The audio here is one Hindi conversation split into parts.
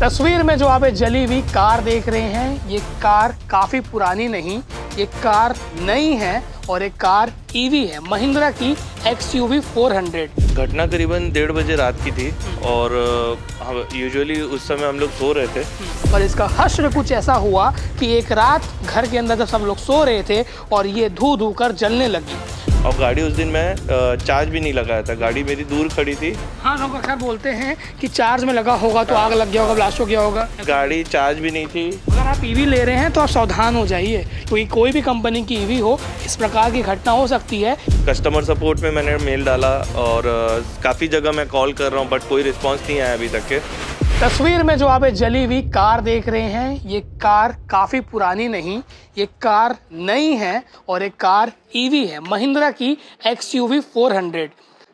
तस्वीर में जो आप एक जली हुई कार देख रहे हैं, ये कार काफ़ी पुरानी नहीं, ये कार नई है और एक कार ईवी है, महिंद्रा की XUV 400। घटना करीबन 1:30 बजे रात की थी और यूजुअली उस समय हम लोग सो रहे थे। पर इसका हश्र कुछ ऐसा हुआ कि एक रात घर के अंदर जब सब लोग सो रहे थे और ये धू धू कर जलने लगी। और गाड़ी उस दिन मैं चार्ज भी नहीं लगाया था, गाड़ी मेरी दूर खड़ी थी। हाँ, लोग अक्सर बोलते हैं कि चार्ज में लगा होगा तो आग लग गया होगा, ब्लास्ट हो गया होगा। गाड़ी चार्ज भी नहीं थी। अगर आप ईवी ले रहे हैं तो आप सावधान हो जाइए, क्योंकि कोई भी कंपनी की ईवी हो, इस प्रकार की घटना हो सकती है। कस्टमर सपोर्ट में मैंने मेल डाला और काफ़ी जगह मैं कॉल कर रहा हूँ बट कोई रिस्पॉन्स नहीं आया अभी तक के। तस्वीर में जो आप एक जली हुई कार देख रहे हैं, ये कार काफ़ी पुरानी नहीं, ये कार नई है और एक कार ईवी है, महिंद्रा की XUV 400,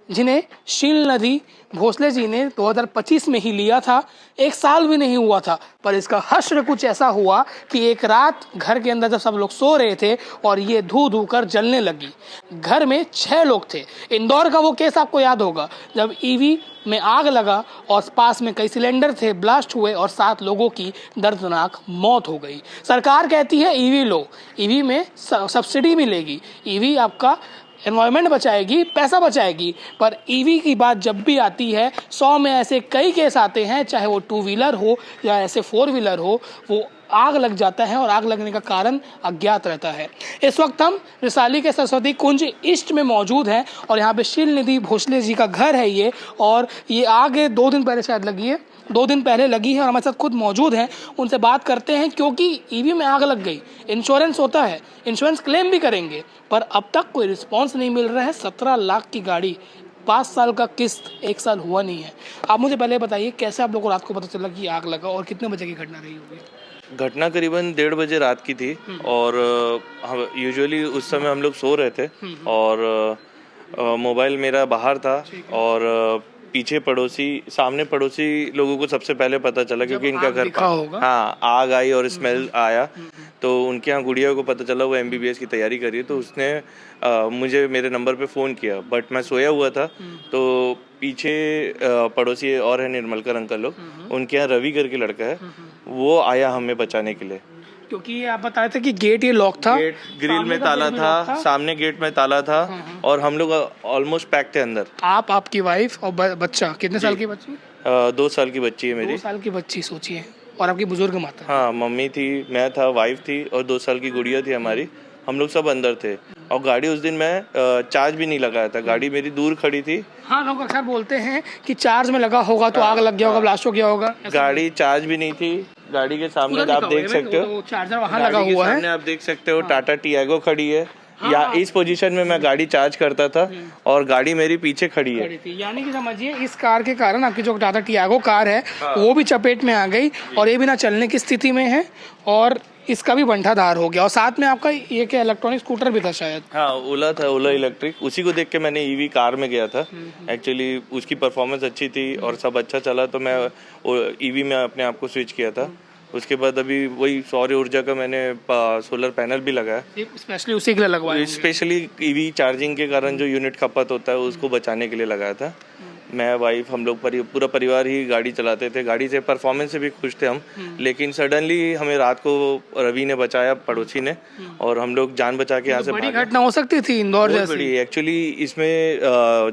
जिन्हें शील नदी भोसले जी ने 2025 में ही लिया था। 1 साल भी नहीं हुआ था, पर इसका हश्र कुछ ऐसा हुआ कि एक रात घर के अंदर जब सब लोग सो रहे थे और ये धू धू कर जलने लगी। घर में 6 लोग थे। इंदौर का वो केस आपको याद होगा, जब ईवी में आग लगा और पास में कई सिलेंडर थे, ब्लास्ट हुए और 7 लोगों की दर्दनाक मौत हो गई। सरकार कहती है ईवी लो, ईवी में सब्सिडी मिलेगी, ईवी आपका एनवायरनमेंट बचाएगी, पैसा बचाएगी, पर ईवी की बात जब भी आती है 100 में ऐसे कई केस आते हैं, चाहे वो 2 व्हीलर हो या ऐसे 4 व्हीलर हो, वो आग लग जाता है और आग लगने का कारण अज्ञात रहता है। इस वक्त हम रिसाली के सरस्वती कुंज ईस्ट में मौजूद हैं और यहाँ पे शील निधि भोसले जी का घर है ये, और ये आग 2 दिन पहले शायद लगी है, 2 दिन पहले लगी है और हमारे साथ खुद मौजूद हैं। उनसे बात करते हैं, क्योंकि ईवी में आग लग गई, इंश्योरेंस होता है, इंश्योरेंस क्लेम भी करेंगे, पर अब तक कोई रिस्पॉन्स नहीं मिल रहा है। 17 लाख की गाड़ी, 5 साल का किस्त, 1 साल हुआ नहीं है। आप मुझे पहले बताइए, कैसे आप लोगों को रात को पता चला कि आग लगा और कितने बजे की घटना रही होगी? घटना करीबन 1:30 बजे रात की थी और यूजुअली उस समय हम लोग सो रहे थे और मोबाइल मेरा बाहर था और पीछे सामने पड़ोसी लोगों को सबसे पहले पता चला, क्योंकि इनका घर हाँ आग आई और स्मेल आया, तो उनके यहाँ गुड़िया को पता चला, वो MBBS की तैयारी कर रही है, तो उसने मुझे मेरे नंबर पे फ़ोन किया, बट मैं सोया हुआ था। तो पीछे पड़ोसी और है निर्मलकर अंकल लोग, उनके यहाँ रवि करके लड़का है, वो आया हमें बचाने के लिए। क्योंकि आप बता रहे थे कि गेट ये लॉक था, गेट ग्रिल में ताला था, सामने गेट में ताला था और हम लोग ऑलमोस्ट पैक थे अंदर। आप, आपकी वाइफ और बच्चा, कितने साल की बच्ची? 2 साल की बच्ची है मेरी। 2 साल की बच्ची, सोचिए, और आपकी बुजुर्ग माता। हाँ, मम्मी थी, मैं था, वाइफ थी और 2 साल की गुड़िया थी हमारी। हम लोग सब अंदर थे और गाड़ी उस दिन मैं चार्ज भी नहीं लगाया था, गाड़ी मेरी दूर खड़ी थी। हाँ, लोग अक्सर बोलते हैं कि चार्ज में लगा होगा तो आग लग गया होगा, ब्लास्ट हो गया होगा। गाड़ी चार्ज भी नहीं थी। गाड़ी के सामने आप देख सकते हो, चार्जर वहाँ लगा हुआ है, आप देख सकते हो, टाटा टियागो खड़ी है। या इस पोजीशन में मैं गाड़ी चार्ज करता था और गाड़ी मेरी पीछे खड़ी है। यानी कि समझिए, इस कार के कारण आपकी जो टाटा टियागो कार है वो भी चपेट में आ गई और ये भी ना चलने की स्थिति में है और इसका भी बंटाधार हो गया। और साथ में आपका ये क्या इलेक्ट्रॉनिक स्कूटर भी था शायद? हाँ, ओला था, ओला इलेक्ट्रिक। उसी को देख के मैंने ईवी कार में गया था। एक्चुअली उसकी परफॉर्मेंस अच्छी थी और सब अच्छा चला, तो मैं ईवी में अपने आप को स्विच किया था। उसके बाद अभी वही सौर ऊर्जा का मैंने सोलर पैनल भी लगाया, स्पेशली उसी के लिए लगवाया, स्पेशली ईवी चार्जिंग के कारण जो यूनिट खपत होता है उसको बचाने के लिए लगाया था। मैं, वाइफ, हम लोग पूरा परिवार ही गाड़ी चलाते थे। गाड़ी से परफॉर्मेंस से भी खुश थे हम, लेकिन सडनली हमें रात को रवि ने बचाया, पड़ोसी ने, और हम लोग जान बचा के यहाँ से बड़ी घटना हो सकती थी इंदौर जैसी। एक्चुअली इसमें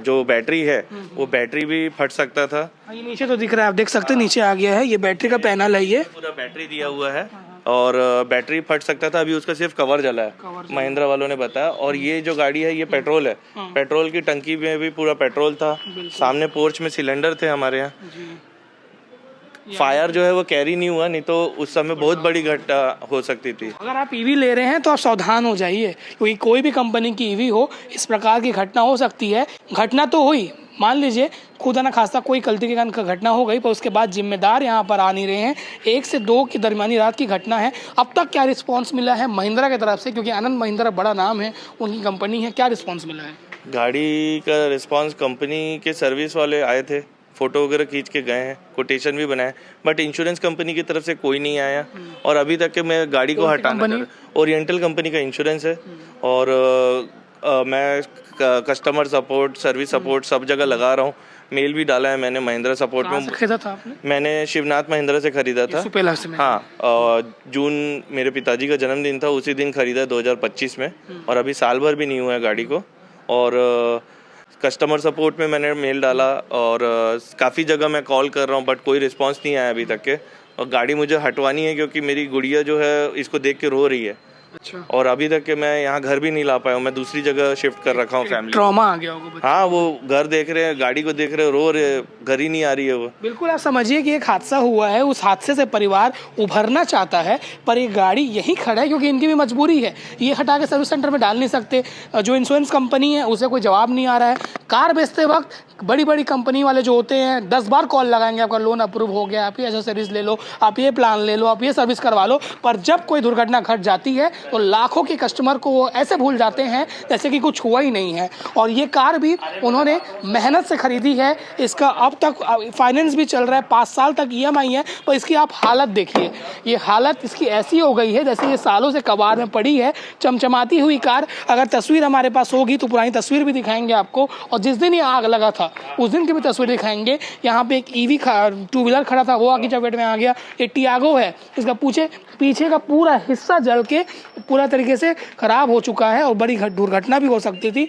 जो बैटरी है वो बैटरी भी फट सकता था। ये नीचे तो दिख रहा है, आप देख सकते हैं, नीचे आ गया है, ये बैटरी का पैनल है, ये पूरा बैटरी दिया हुआ है और बैटरी फट सकता था। अभी उसका सिर्फ कवर जला है, महिंद्रा वालों ने बताया। और ये जो गाड़ी है ये पेट्रोल है, पेट्रोल की टंकी में भी पूरा पेट्रोल था, सामने पोर्च में सिलेंडर थे हमारे यहाँ। फायर जो है वो कैरी नहीं हुआ, नहीं तो उस समय बहुत बड़ी घटना हो सकती थी। अगर आप ईवी ले रहे हैं तो आप सावधान हो जाइए, क्योंकि कोई भी कंपनी की ईवी हो, इस प्रकार की घटना हो सकती है। घटना तो हुई, मान लीजिए खुदा ना खास्ता कोई गलती के कारण घटना हो गई, पर उसके बाद जिम्मेदार यहाँ पर आ नहीं रहे हैं। 1 से 2 की दरमियानी रात की घटना है। अब तक क्या रिस्पांस मिला है महिंद्रा की तरफ से, क्योंकि आनंद महिंद्रा बड़ा नाम है, उनकी कंपनी है, क्या रिस्पांस मिला है? गाड़ी का रिस्पांस, कंपनी के सर्विस वाले आए थे, फोटो वगैरह खींच के गए हैं, कोटेशन भी बनाए, बट इंश्योरेंस कंपनी की तरफ से कोई नहीं आया और अभी तक के मैं गाड़ी को हटाना, ओरिएंटल कंपनी का इंश्योरेंस है और मैं कस्टमर सपोर्ट, सर्विस सपोर्ट सब जगह लगा रहा हूँ। मेल भी डाला है मैंने महिंद्रा सपोर्ट कहाँ में। से खरीदा था आपने? मैंने शिवनाथ महिंद्रा से खरीदा था। सुपेला से में। हाँ, जून मेरे पिताजी का जन्मदिन था, उसी दिन खरीदा 2025 में, और अभी साल भर भी नहीं हुआ है गाड़ी को। और कस्टमर सपोर्ट में मैंने मेल डाला और काफ़ी जगह मैं कॉल कर रहा हूँ, बट कोई रिस्पांस नहीं आया अभी तक के। और गाड़ी मुझे हटवानी है क्योंकि मेरी गुड़िया जो है इसको देख के रो रही है। अच्छा। और अभी तक के मैं यहाँ घर भी नहीं ला पाया हूँ, मैं दूसरी जगह शिफ्ट कर रखा हूँ फैमिली। ट्रॉमा आ गया होगा बच्चे। हाँ, वो घर देख रहे हैं, गाड़ी को देख रहे हैं, रो रहे, घर ही नहीं आ रही है वो। बिल्कुल, आप समझिए कि एक हादसा हुआ है, उस हादसे से परिवार उभरना चाहता है, पर ये गाड़ी यहीं खड़ा है क्योंकि इनकी भी मजबूरी है। ये हटा के सर्विस सेंटर में डाल नहीं सकते, जो इंश्योरेंस कंपनी है उसे कोई जवाब नहीं आ रहा है। कार बेचते वक्त बड़ी बड़ी कंपनी वाले जो होते हैं 10 बार कॉल लगाएंगे, आपका लोन अप्रूव हो गया, आप ये एसेसरीज ले लो, आप ये प्लान ले लो, आप ये सर्विस करवा लो, पर जब कोई दुर्घटना घट जाती है तो लाखों के कस्टमर को वो ऐसे भूल जाते हैं जैसे कि कुछ हुआ ही नहीं है। और ये कार भी उन्होंने मेहनत से खरीदी है, इसका अब तक फाइनेंस भी चल रहा है, 5 साल तक EMI है, पर इसकी आप हालत देखिए, ये हालत इसकी ऐसी हो गई है जैसे ये सालों से कबाड़ में पड़ी है, चमचमाती हुई कार। अगर तस्वीर हमारे पास होगी तो पुरानी तस्वीर भी दिखाएंगे आपको, और जिस दिन ये आग लगा था उस दिन की भी तस्वीर दिखाएंगे। यहाँ पे एक EV 2 व्हीलर खड़ा था, वो आगे चपेट में आ गया। ये टियागो है, इसका पीछे का पूरा हिस्सा जल के पूरा तरीके से खराब हो चुका है और बड़ी दुर्घटना भी हो सकती थी।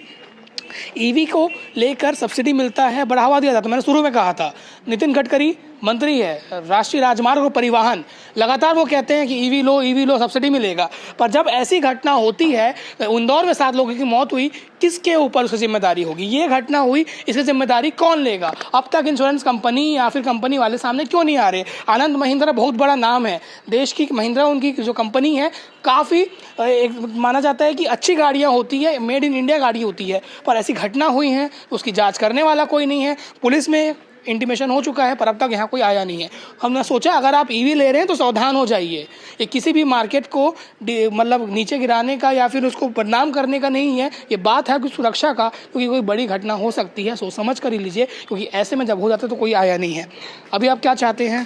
EV को लेकर सब्सिडी मिलता है, बढ़ावा दिया जाता है। मैंने शुरू में कहा था, नितिन गडकरी मंत्री है राष्ट्रीय राजमार्ग और परिवहन, लगातार वो कहते हैं कि EV लो सब्सिडी मिलेगा, पर जब ऐसी घटना होती है, इंदौर में 7 लोगों की मौत हुई, किसके ऊपर उसकी जिम्मेदारी होगी? ये घटना हुई, इसकी जिम्मेदारी कौन लेगा? अब तक इंश्योरेंस कंपनी या फिर कंपनी वाले सामने क्यों नहीं आ रहे? आनंद महिंद्रा बहुत बड़ा नाम है देश की, महिंद्रा उनकी जो कंपनी है, काफ़ी एक माना जाता है कि अच्छी गाड़ियाँ होती है, मेड इन इंडिया गाड़ी होती है, पर ऐसी घटना हुई है उसकी जाँच करने वाला कोई नहीं है। पुलिस में इंटीमेशन हो चुका है, पर अब तक यहाँ कोई आया नहीं है। हमने सोचा अगर आप EV ले रहे हैं तो सावधान हो जाइए, ये किसी भी मार्केट को मतलब नीचे गिराने का या फिर उसको बदनाम करने का नहीं है, ये बात है कि सुरक्षा का, क्योंकि कोई बड़ी घटना हो सकती है, सोच समझ कर ही लीजिए, क्योंकि ऐसे में जब हो जाता है तो कोई आया नहीं है। अभी आप क्या चाहते हैं,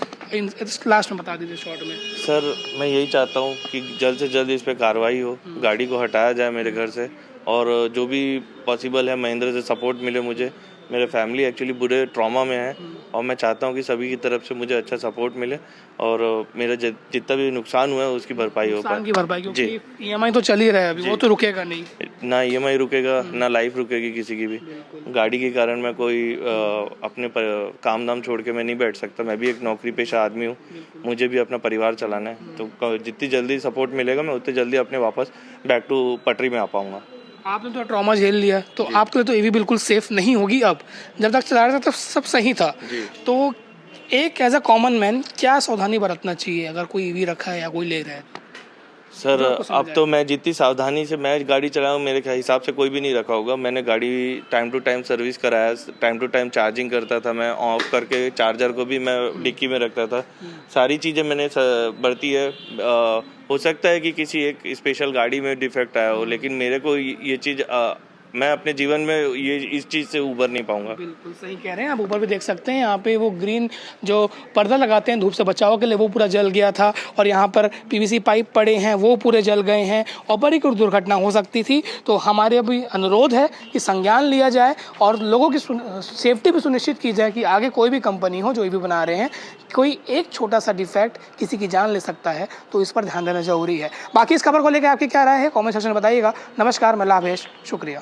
लास्ट में बता दीजिए शॉर्ट में। सर, मैं यही चाहता हूँ कि जल्द से जल्द इस पर कार्रवाई हो, गाड़ी को हटाया जाए मेरे घर से, और जो भी पॉसिबल है महिंद्रा से सपोर्ट मिले मुझे। मेरे फैमिली एक्चुअली बुरे ट्रॉमा में है और मैं चाहता हूँ कि सभी की तरफ से मुझे अच्छा सपोर्ट मिले और मेरा जितना भी नुकसान हुआ है उसकी भरपाई हो पाए। क्योंकि EMI तो चल ही रहा है अभी, वो तो रुकेगा नहीं, ना EMI रुकेगा, ना लाइफ रुकेगी किसी की भी। गाड़ी के कारण मैं कोई अपने काम धाम छोड़ के मैं नहीं बैठ सकता, मैं भी एक नौकरी पेशा आदमी हूँ, मुझे भी अपना परिवार चलाना है। तो जितनी जल्दी सपोर्ट मिलेगा मैं उतनी जल्दी अपने वापस बैक टू पटरी में आ पाऊँगा। आपने तो ट्रॉमा झेल लिया, तो आपके लिए तो EV बिल्कुल सेफ नहीं होगी। अब जब तक चला रहा था तब सब सही था, तो एक एज अ कॉमन मैन क्या सावधानी बरतना चाहिए अगर कोई EV रखा है या कोई ले रहा है? सर, अब तो मैं जितनी सावधानी से मैं गाड़ी चलाऊँ, मेरे हिसाब से कोई भी नहीं रखा होगा। मैंने गाड़ी टाइम टू टाइम सर्विस कराया, टाइम टू टाइम चार्जिंग करता था, मैं ऑफ करके चार्जर को भी मैं डिक्की में रखता था। सारी चीज़ें मैंने बरती है। हो सकता है कि किसी एक स्पेशल गाड़ी में डिफेक्ट आया हो, लेकिन मेरे को ये चीज़ मैं अपने जीवन में ये इस चीज़ से उबर नहीं पाऊंगा। बिल्कुल सही कह रहे हैं आप, ऊपर भी देख सकते हैं यहाँ पे वो ग्रीन जो पर्दा लगाते हैं धूप से बचाव के लिए, वो पूरा जल गया था, और यहाँ पर PVC पाइप पड़े हैं वो पूरे जल गए हैं और बड़ी कोई दुर्घटना हो सकती थी। तो हमारे अभी अनुरोध है कि संज्ञान लिया जाए और लोगों की सेफ्टी भी सुनिश्चित की जाए कि आगे कोई भी कंपनी हो जो EV बना रहे हैं, कोई एक छोटा सा डिफेक्ट किसी की जान ले सकता है, तो इस पर ध्यान देना जरूरी है। बाकी इस खबर को लेकर आपकी क्या राय है कॉमेंट सेक्शन में बताइएगा। नमस्कार, मैं लाभेश, शुक्रिया।